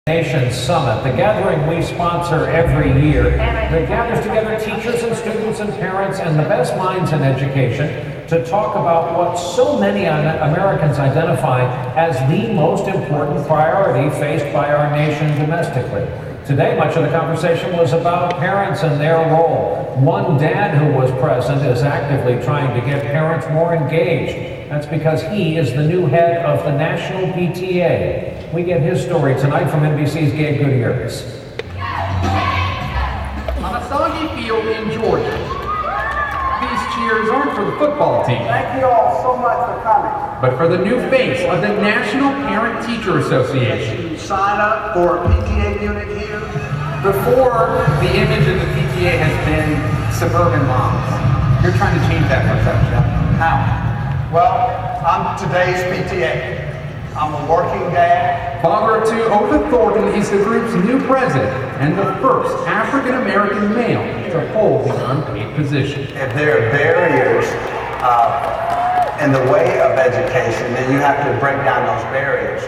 Nation Summit, the gathering we sponsor every year that gathers together teachers and students and parents and the best minds in education to talk about what so many Americans identify as the most important priority faced by our nation domestically. Today, much of the conversation was about parents and their role. One dad who was present is actively trying to get parents more engaged. That's because he is the new head of the National PTA. We get his story tonight from NBC's Gabe Gutierrez. On a soggy field in Georgia, these cheers aren't for the football team. Thank you all so much for coming. But for the new face of the National Parent Teacher Association. You sign up for a PTA unit here. Before, the image of the PTA has been suburban moms. You're trying to change that perception. How? Well, I'm today's PTA. I'm a working dad. Father to Otha Thornton is the group's new president and the first African-American male to hold the unpaid position. If there are barriers in the way of education, then you have to break down those barriers.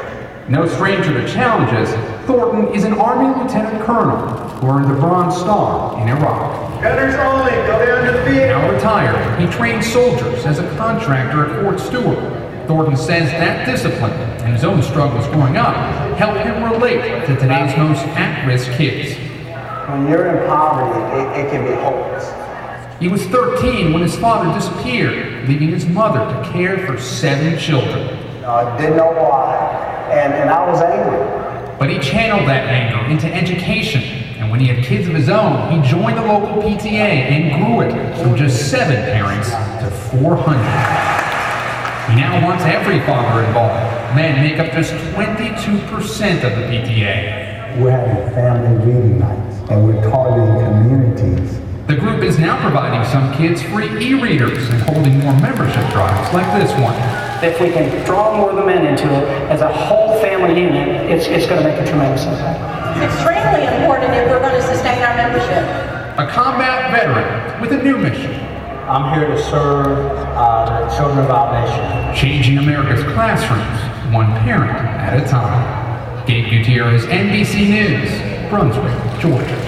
No stranger to challenges, Thornton is an Army Lieutenant Colonel who earned the Bronze Star in Iraq. Gunners only, go down to the field. Now retired, he trained soldiers as a contractor at Fort Stewart. Thornton says that discipline and his own struggles growing up helped him relate to today's most at-risk kids. When you're in poverty, it can be hopeless. He was 13 when his father disappeared, leaving his mother to care for 7 children. I didn't know why, and I was angry. But he channeled that anger into education, and when he had kids of his own, he joined the local PTA and grew it from just 7 parents to 400. He now wants every father involved. Men make up just 22% of the PTA. We're having family reading nights, and we're targeting communities. The group is now providing some kids free e-readers and holding more membership drives like this one. If we can draw more of the men into it as a whole family unit, it's going to make a tremendous impact. It's extremely important if we're going to sustain our membership. A combat veteran with a new mission. I'm here to serve the children of our nation. Changing America's classrooms, one parent at a time. Gabe Gutierrez, NBC News, Brunswick, Georgia.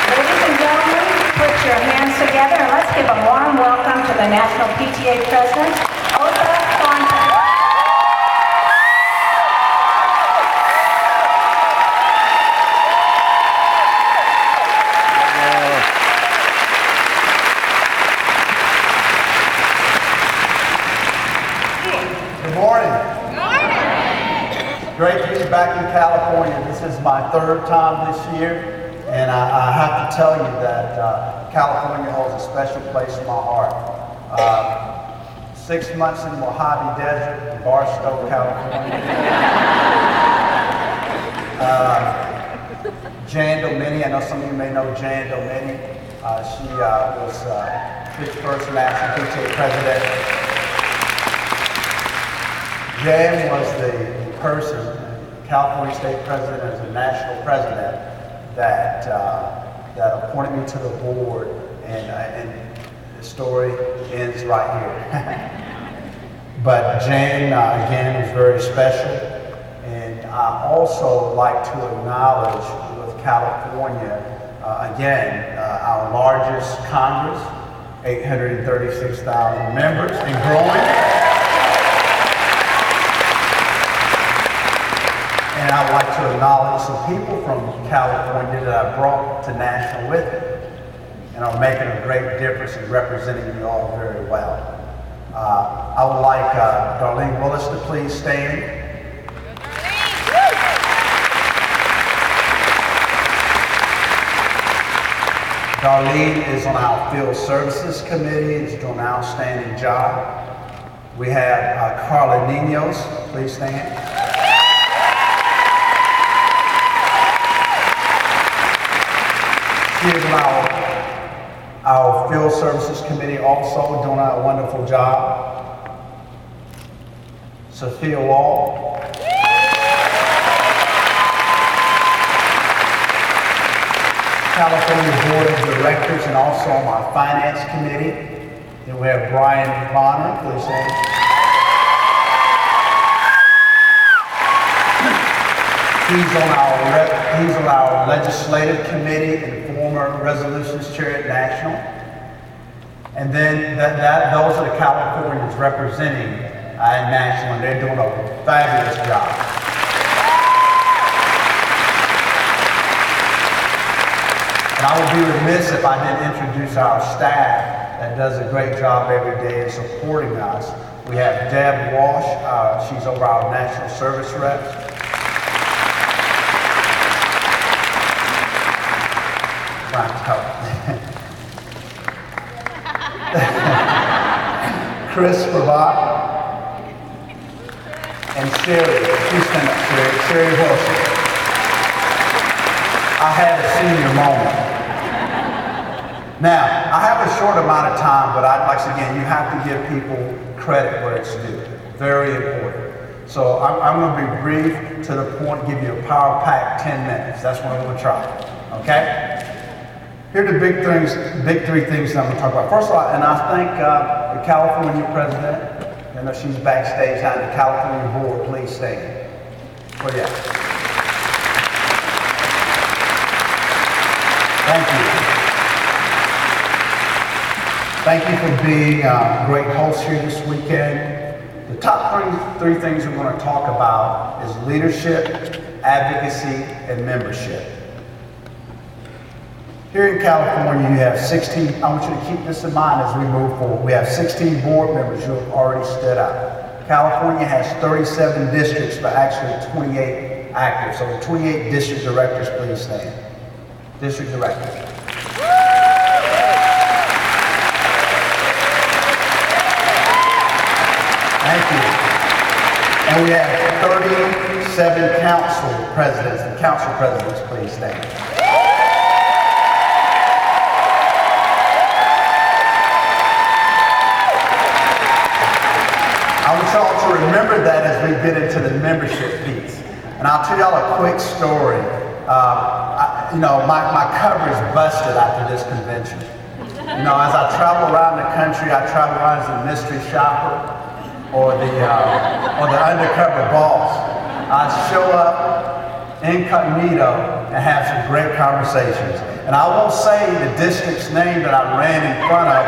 Ladies and gentlemen, put your hands together and let's give a warm welcome to the National PTA President, Otha Thornton. Good morning. Great to be back in California. This is my 3rd time this year. And I have to tell you that California holds a special place in my heart. 6 months in the Mojave Desert in Barstow, California. Jan Domini, I know some of you may know Jan Domini. She was the first national PTA president. Jan was the person, California state president as a national president, that appointed me to the board, and the story ends right here. But Jan, again, was very special, and I also like to acknowledge with California, again, our largest Congress, 836,000 members and growing. And I'd like to acknowledge some people from California that I brought to national with me and are making a great difference in representing you all very well. I would like Darlene Willis to please stand. Darlene is on our Field Services Committee and is doing an outstanding job. We have Carla Ninos, please stand. She is our Field Services Committee also doing a wonderful job. Sophia Wall. California Board of Directors and also on my Finance Committee Then we have Brian Bonner, please stand. He's on our legislative committee and former resolutions chair at National. And then those are the Californians representing National, and they're doing a fabulous job. And I would be remiss if I didn't introduce our staff that does a great job every day in supporting us. We have Deb Walsh, she's over our national service reps. Chris Pravat and Sherry. Please stand up, Sherry Wilson. I had a senior moment. Now, I have a short amount of time, but again, you have to give people credit where it's due. Very important. So I'm going to be brief, to the point, give you a power-packed 10 minutes. That's what I'm going to try. Okay? Here are the big three things that I'm going to talk about. First of all, and I thank the California president. I know she's backstage now. The California board, please stand. Oh yeah. Thank you. Thank you for being a great host here this weekend. The top three things we're going to talk about is leadership, advocacy, and membership. Here in California, you have 16, I want you to keep this in mind as we move forward. We have 16 board members who have already stood out. California has 37 districts, but actually 28 active. So the 28 district directors, please stand. District directors. Thank you. And we have 37 council presidents. The council presidents, please stand. I want y'all to remember that as we get into the membership piece. And I'll tell y'all a quick story. My cover is busted after this convention. As I travel around the country, I travel around as a mystery shopper or the undercover boss. I show up incognito and have some great conversations. And I won't say the district's name that I ran in front of,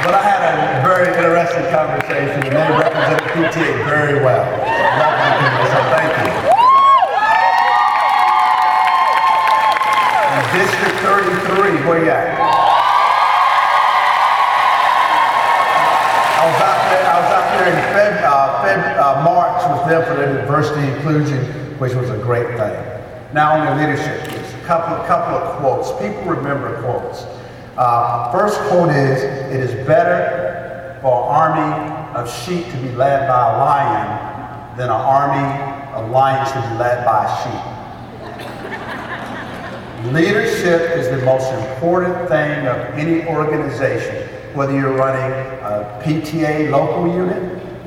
but I had a very interesting conversation, and they represent the PTA very well. So thank you. And District 33, where you at? I was out there in March with them for their diversity inclusion, which was a great thing. Now on the leadership piece, a couple of quotes. People remember quotes. First quote is, "It is better for an army of sheep to be led by a lion than an army of lions to be led by a sheep." Leadership is the most important thing of any organization, whether you're running a PTA local unit,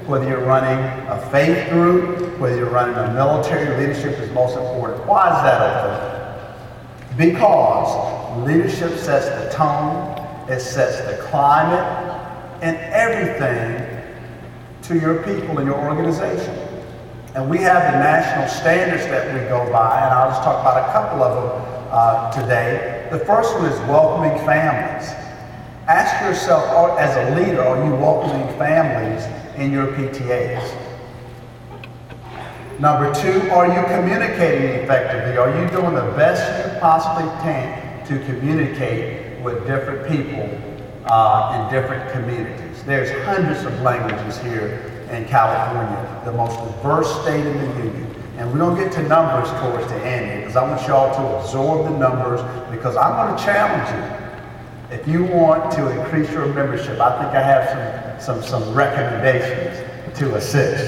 whether you're running a faith group, whether you're running a military. Leadership is most important. Why is that, Otha? Because leadership sets the tone, it sets the climate, and everything to your people and your organization. And we have the national standards that we go by, and I'll just talk about a couple of them today. The first one is welcoming families. Ask yourself, as a leader, are you welcoming families in your PTAs? Number two, are you communicating effectively? Are you doing the best you possibly can to communicate with different people in different communities? There's hundreds of languages here in California, the most diverse state in the union. And we don't get to numbers towards the end here, because I want y'all to absorb the numbers, because I'm going to challenge you. If you want to increase your membership, I think I have some recommendations to assist.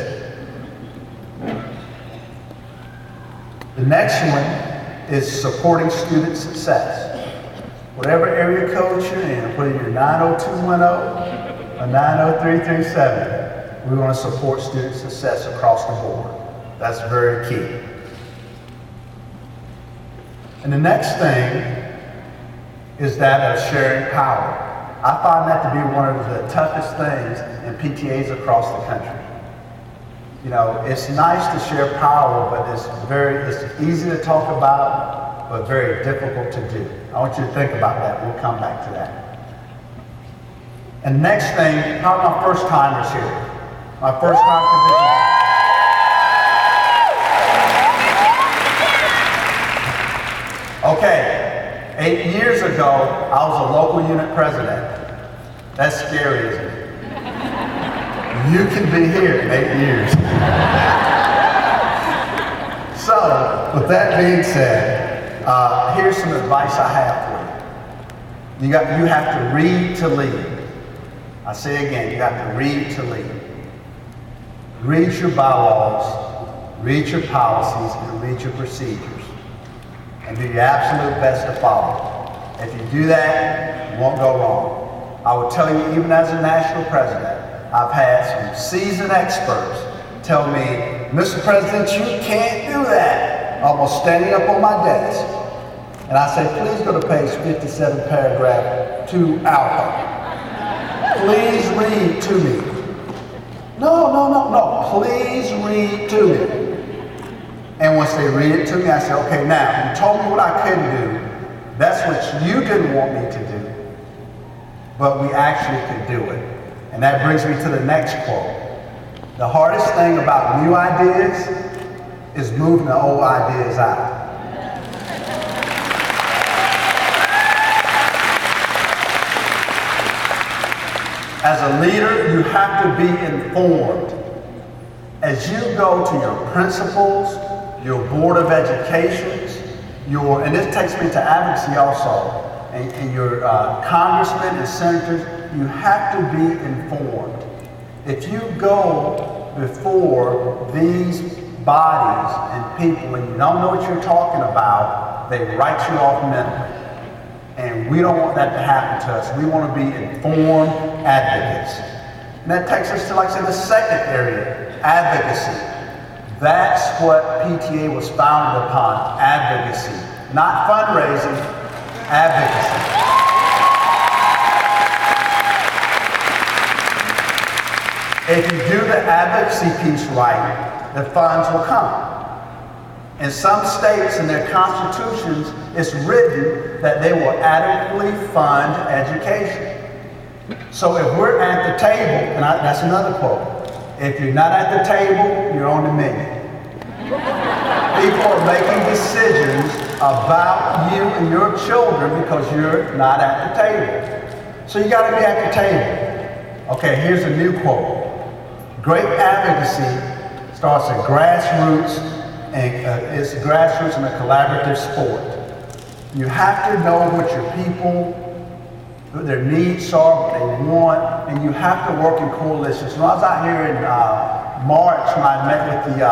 The next one is supporting student success. Whatever area code you're in, whether you're 90210 or 90337, we want to support student success across the board. That's very key. And the next thing is that of sharing power. I find that to be one of the toughest things in PTAs across the country. You know, it's nice to share power, but it's easy to talk about, but very difficult to do. I want you to think about that. We'll come back to that. And next thing, how are my first timers here? My first time convention. Okay, 8 years ago, I was a local unit president. That's scary, isn't it? You can be here in 8 years. So, with that being said, here's some advice I have for you. You have to read to lead. I say again, you have to read to lead. Read your bylaws, read your policies, and read your procedures. And do your absolute best to follow. If you do that, you won't go wrong. I will tell you, even as a national president, I've had some seasoned experts tell me, Mr. President, you can't do that. Almost standing up on my desk. And I say, please go to page 57, paragraph 2 alpha. Please read to me. No, please read to me. And once they read it to me, I say, okay, now, you told me what I couldn't do. That's what you didn't want me to do. But we actually could do it. And that brings me to the next quote. The hardest thing about new ideas is moving the old ideas out. As a leader, you have to be informed. As you go to your principals, your board of educations, and this takes me to advocacy also, and your congressmen and senators, you have to be informed. If you go before these bodies and people and you don't know what you're talking about, they write you off mentally. And we don't want that to happen to us. We want to be informed advocates. And that takes us to, like I said, the second area, advocacy. That's what PTA was founded upon, advocacy. Not fundraising, advocacy. If you do the advocacy piece right, the funds will come. In some states, in their constitutions, it's written that they will adequately fund education. So if we're at the table, and that's another quote, if you're not at the table, you're on the menu. People are making decisions about you and your children because you're not at the table. So you got to be at the table. Okay, here's a new quote. Great advocacy starts at grassroots, and it's grassroots and a collaborative sport. You have to know what your people, what their needs are, what they want, and you have to work in coalitions. When I was out here in March, when I met with the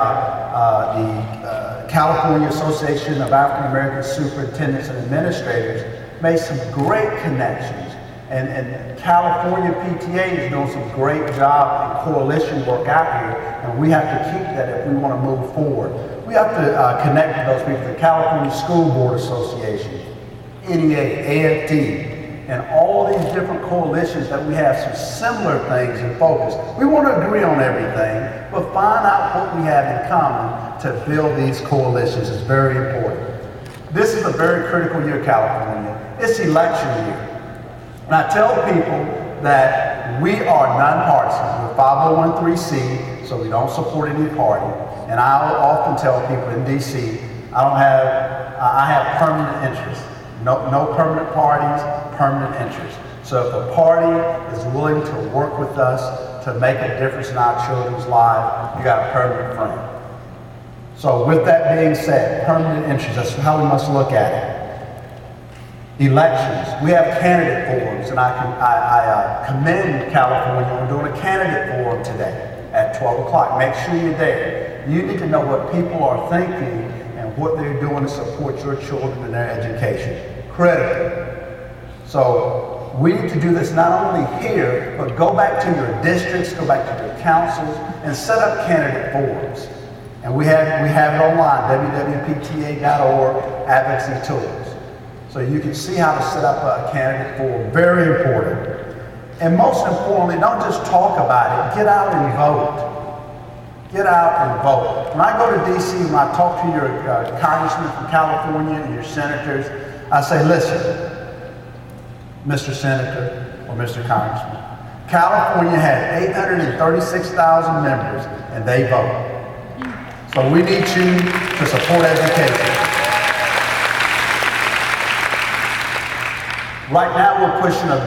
California Association of African American Superintendents and Administrators, made some great connections. And California PTA is doing some great job in coalition work out here, and we have to keep that if we want to move forward. We have to connect with those people, the California School Board Association, NEA, AFD, and all these different coalitions that we have some similar things in focus. We want to agree on everything, but find out what we have in common to build these coalitions is very important. This is a very critical year, California. It's election year. And I tell people that we are nonpartisan. We're 501(c), so we don't support any party. And I often tell people in DC, I have permanent interests. No permanent parties, permanent interests. So if a party is willing to work with us to make a difference in our children's lives, you got a permanent friend. So with that being said, permanent interests, that's how we must look at it. Elections. We have candidate forums, and I commend California on doing a candidate forum today at 12 o'clock. Make sure you're there. You need to know what people are thinking and what they're doing to support your children in their education. Critical. So we need to do this not only here, but go back to your districts, go back to your councils, and set up candidate forums. And we have it online, www.pta.org, advocacy tools. So you can see how to set up a candidate form, very important. And most importantly, don't just talk about it, get out and vote. Get out and vote. When I go to DC, when I talk to your congressmen from California and your senators, I say, listen, Mr. Senator or Mr. Congressman, California has 836,000 members and they vote. So we need you to support education. Right now we're pushing a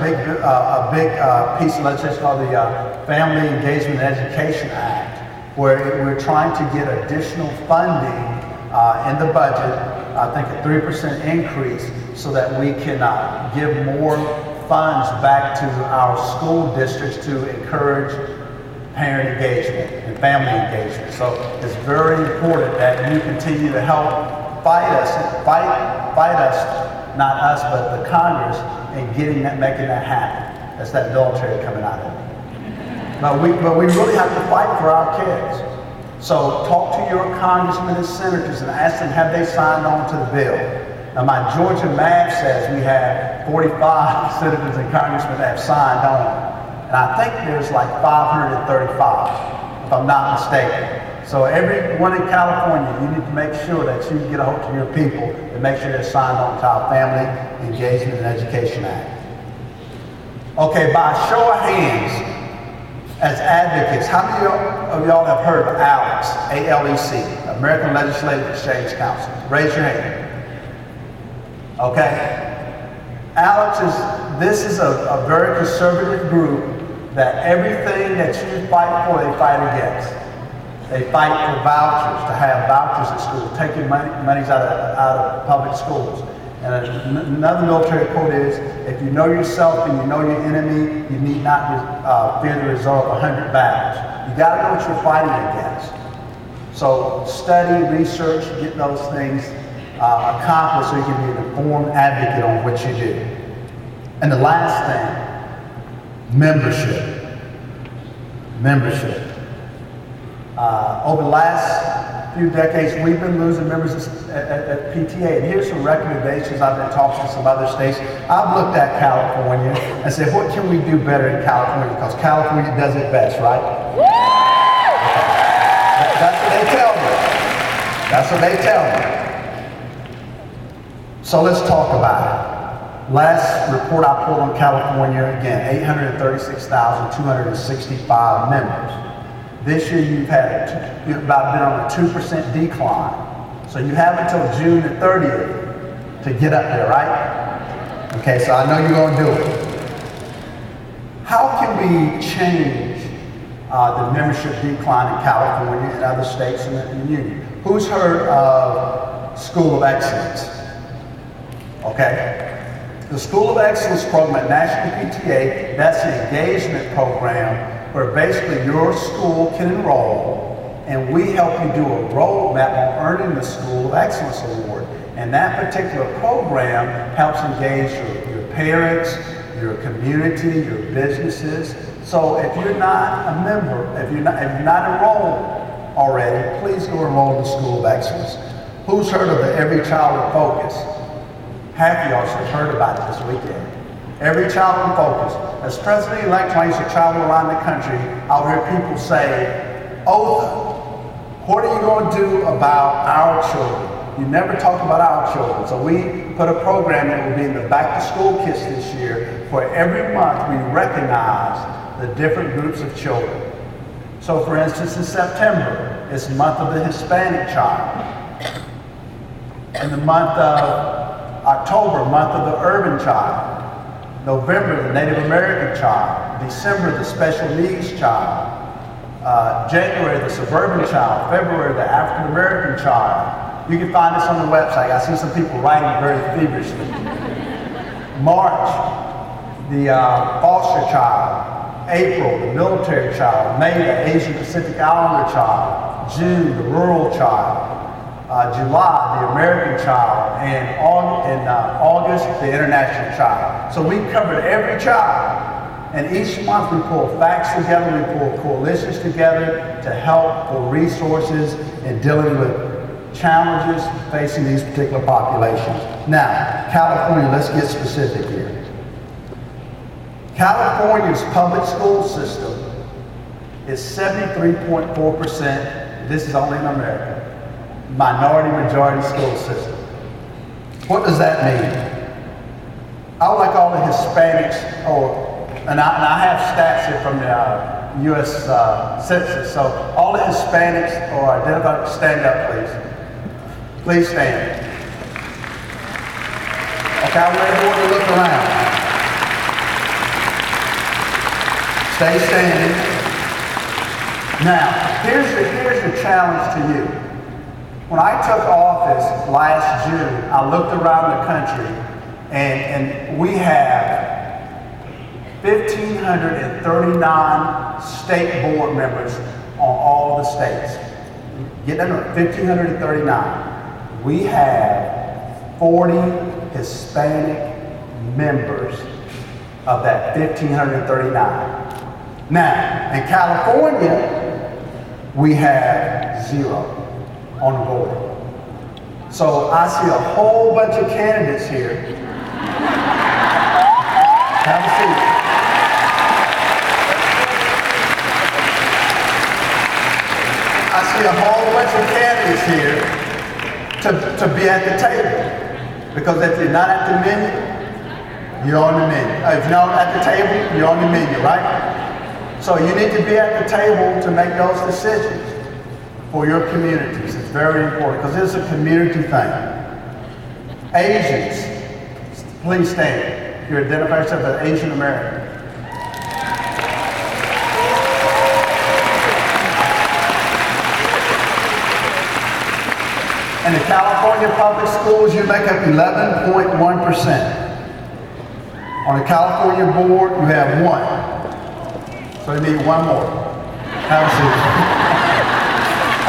big piece of legislation called the Family Engagement and Education Act, where we're trying to get additional funding in the budget, I think a 3% increase, so that we can give more funds back to our school districts to encourage parent engagement and family engagement. So it's very important that you continue to help fight us, not us, but the Congress, in making that happen. That's that military coming out of it. But we really have to fight for our kids. So talk to your congressmen and senators and ask them, have they signed on to the bill? Now my Georgia map says we have 45 senators and congressmen that have signed on. And I think there's like 535, if I'm not mistaken. So everyone in California, you need to make sure that you get a hold of your people and make sure they're signed on to our Family Engagement and Education Act. Okay, by a show of hands, as advocates, how many of y'all have heard of ALEC, A-L-E-C, American Legislative Exchange Council? Raise your hand. Okay. ALEC this is a very conservative group that everything that you fight for, they fight against. They fight for vouchers, to have vouchers at school, taking monies out of public schools. And another military quote is, if you know yourself and you know your enemy, you need not fear the result of 100 battles. You got to know what you're fighting against. So study, research, get those things accomplished so you can be an informed advocate on what you do. And the last thing, membership. Membership. Over the last few decades, we've been losing members at PTA. And here's some recommendations. I've been talking to some other states. I've looked at California and said, what can we do better in California? Because California does it best, right? That's what they tell me. That's what they tell me. So let's talk about it. Last report I pulled on California, again, 836,265 members. This year you've been on a 2% decline. So you have until June the 30th to get up there, right? Okay, so I know you're going to do it. How can we change the membership decline in California and other states in the union? Who's heard of School of Excellence? Okay. The School of Excellence program at National PTA, that's an engagement program where basically your school can enroll and we help you do a roadmap on earning the School of Excellence Award. And that particular program helps engage your parents, your community, your businesses. So if you're not a member, if you're not enrolled already, please go enroll in the School of Excellence. Who's heard of the Every Child in Focus? Half of y'all should have heard about it this weekend. Every Child in Focus. As president-elect, when I used to travel around the country, I'll hear people say, Otha, what are you going to do about our children? You never talk about our children. So we put a program that will be in the back-to-school kits this year, where every month we recognize the different groups of children. So for instance, in September, it's the month of the Hispanic child. In the month of October, month of the urban child. November, the Native American child. December, the special needs child. January, the suburban child. February, the African American child. You can find this on the website. I see some people writing very feverishly. March, the foster child. April, the military child. May, the Asian Pacific Islander child. June, the rural child. July, the American child, and August, the international child. So we've covered every child. And each month we pull facts together, we pull coalitions together to help for resources in dealing with challenges facing these particular populations. Now, California, let's get specific here. California's public school system is 73.4%, this is only in America, minority majority school system. What does that mean? I would like all the Hispanics, and I have stats here from the U.S. Census, so all the Hispanics or identified, stand up please. Please stand. Okay, I want everyone to look around. Stay standing. Now, here's the challenge to you. When I took office last June, I looked around the country and we have 1,539 state board members on all the states. Get that number, 1,539. We have 40 Hispanic members of that 1,539. Now, in California, we have 0 on the board. So I see a whole bunch of candidates here. Have a seat. I see a whole bunch of candidates here to be at the table. Because if you're not at the menu, you're on the menu. If you're not at the table, you're on the menu, right? So you need to be at the table to make those decisions for your communities. It's very important because it's a community thing. Asians, please stand. You identify yourself as Asian American. In the California public schools, you make up 11.1%. On the California board, you have 1. So you need 1 more. Have a seat.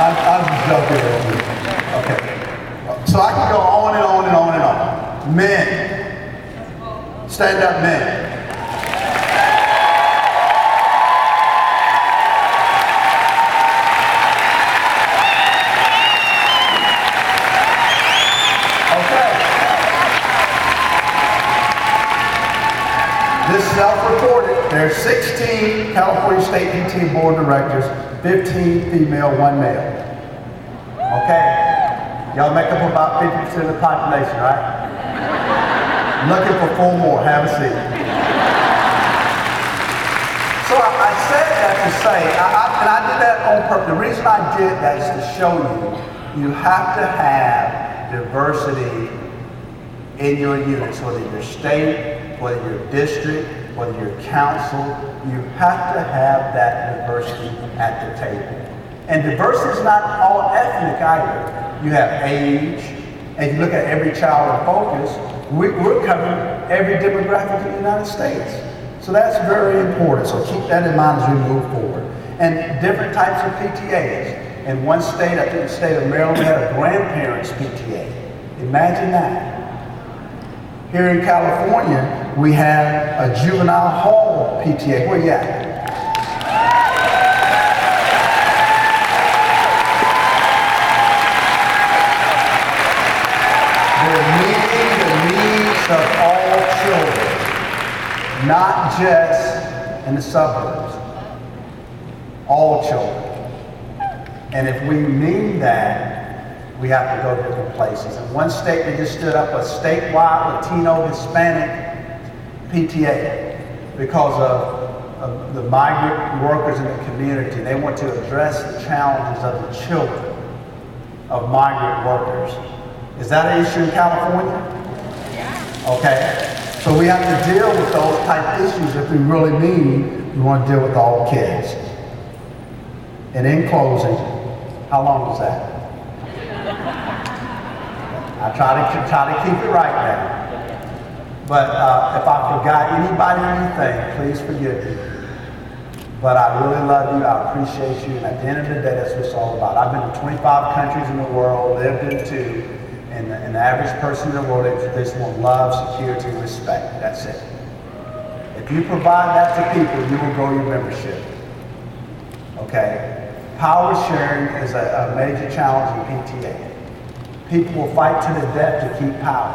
I'm just joking with you. Okay. So I can go on and on and on and on. Men. Stand up, men. Okay. This is self-reported. There's 16 California State PTA board directors, 15 female, 1 male. Okay. Y'all make up about 50% of the population, right? Looking for 4 more. Have a seat. So I said that to say, and I did that on purpose. The reason I did that is to show you have to have diversity in your units, whether you're state, whether you're district, whether you're council, you have to have that diversity at the table. And diversity is not all ethnic either. You have age, and you look at every child in focus, we're covering every demographic in the United States. So that's very important. So keep that in mind as we move forward. And different types of PTAs. In one state, I think the state of Maryland, we had a grandparents PTA. Imagine that. Here in California, we have a juvenile hall PTA. Where you at? Of all children, not just in the suburbs, all children. And if we mean that, we have to go to different places. In one state, they just stood up a statewide Latino Hispanic PTA because of the migrant workers in the community. They want to address the challenges of the children of migrant workers. Is that an issue in California? Okay, so we have to deal with those type of issues if we really mean we want to deal with all kids. And in closing, how long is that? I try to keep it right now. But if I forgot anybody or anything, please forgive me. But I really love you, I appreciate you, and at the end of the day, that's what it's all about. I've been to 25 countries in the world, lived in 2. And the average person in the world, they just want love, security, and respect. That's it. If you provide that to people, you will grow your membership. Okay? power sharing is a major challenge in PTA. People will fight to the death to keep power.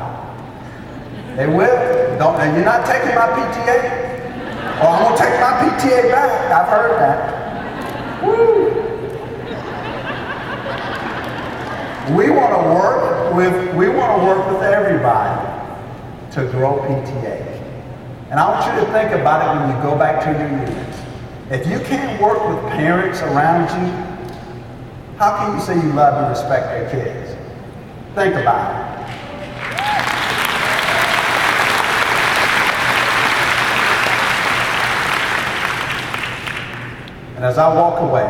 They will. And you're not taking my PTA? Or I'm going to take my PTA back. I've heard that. Woo. We want to work with everybody to grow PTA. And I want you to think about it when you go back to your units. If you can't work with parents around you, how can you say you love and respect their kids? Think about it. And as I walk away,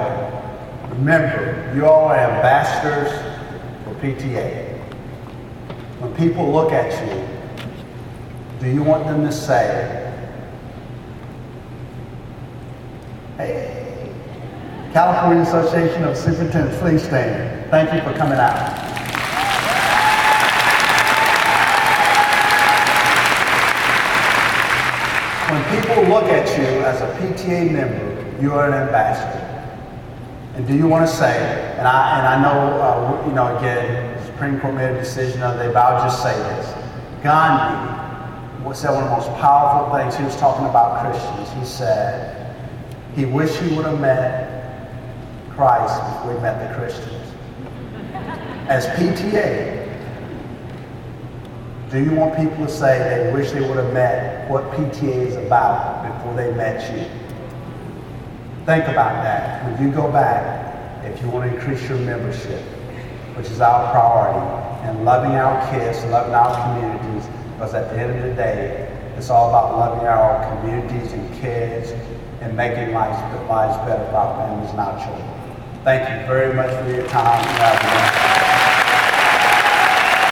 remember, you all are ambassadors for PTA. When people look at you, do you want them to say, hey, California Association of Superintendents, please stand. Thank you for coming out. When people look at you as a PTA member, you are an ambassador. And do you want to say, and I know, again, the Supreme Court made a decision the other day, but I'll just say this. Gandhi said one of the most powerful things. He was talking about Christians. He said he wished he would have met Christ before he met the Christians. As PTA, do you want people to say they wish they would have met what PTA is about before they met you? Think about that. When you go back, if you want to increase your membership, which is our priority, and loving our kids, loving our communities, because at the end of the day, it's all about loving our communities and kids and making lives better for our families and our children. Thank you very much for your time.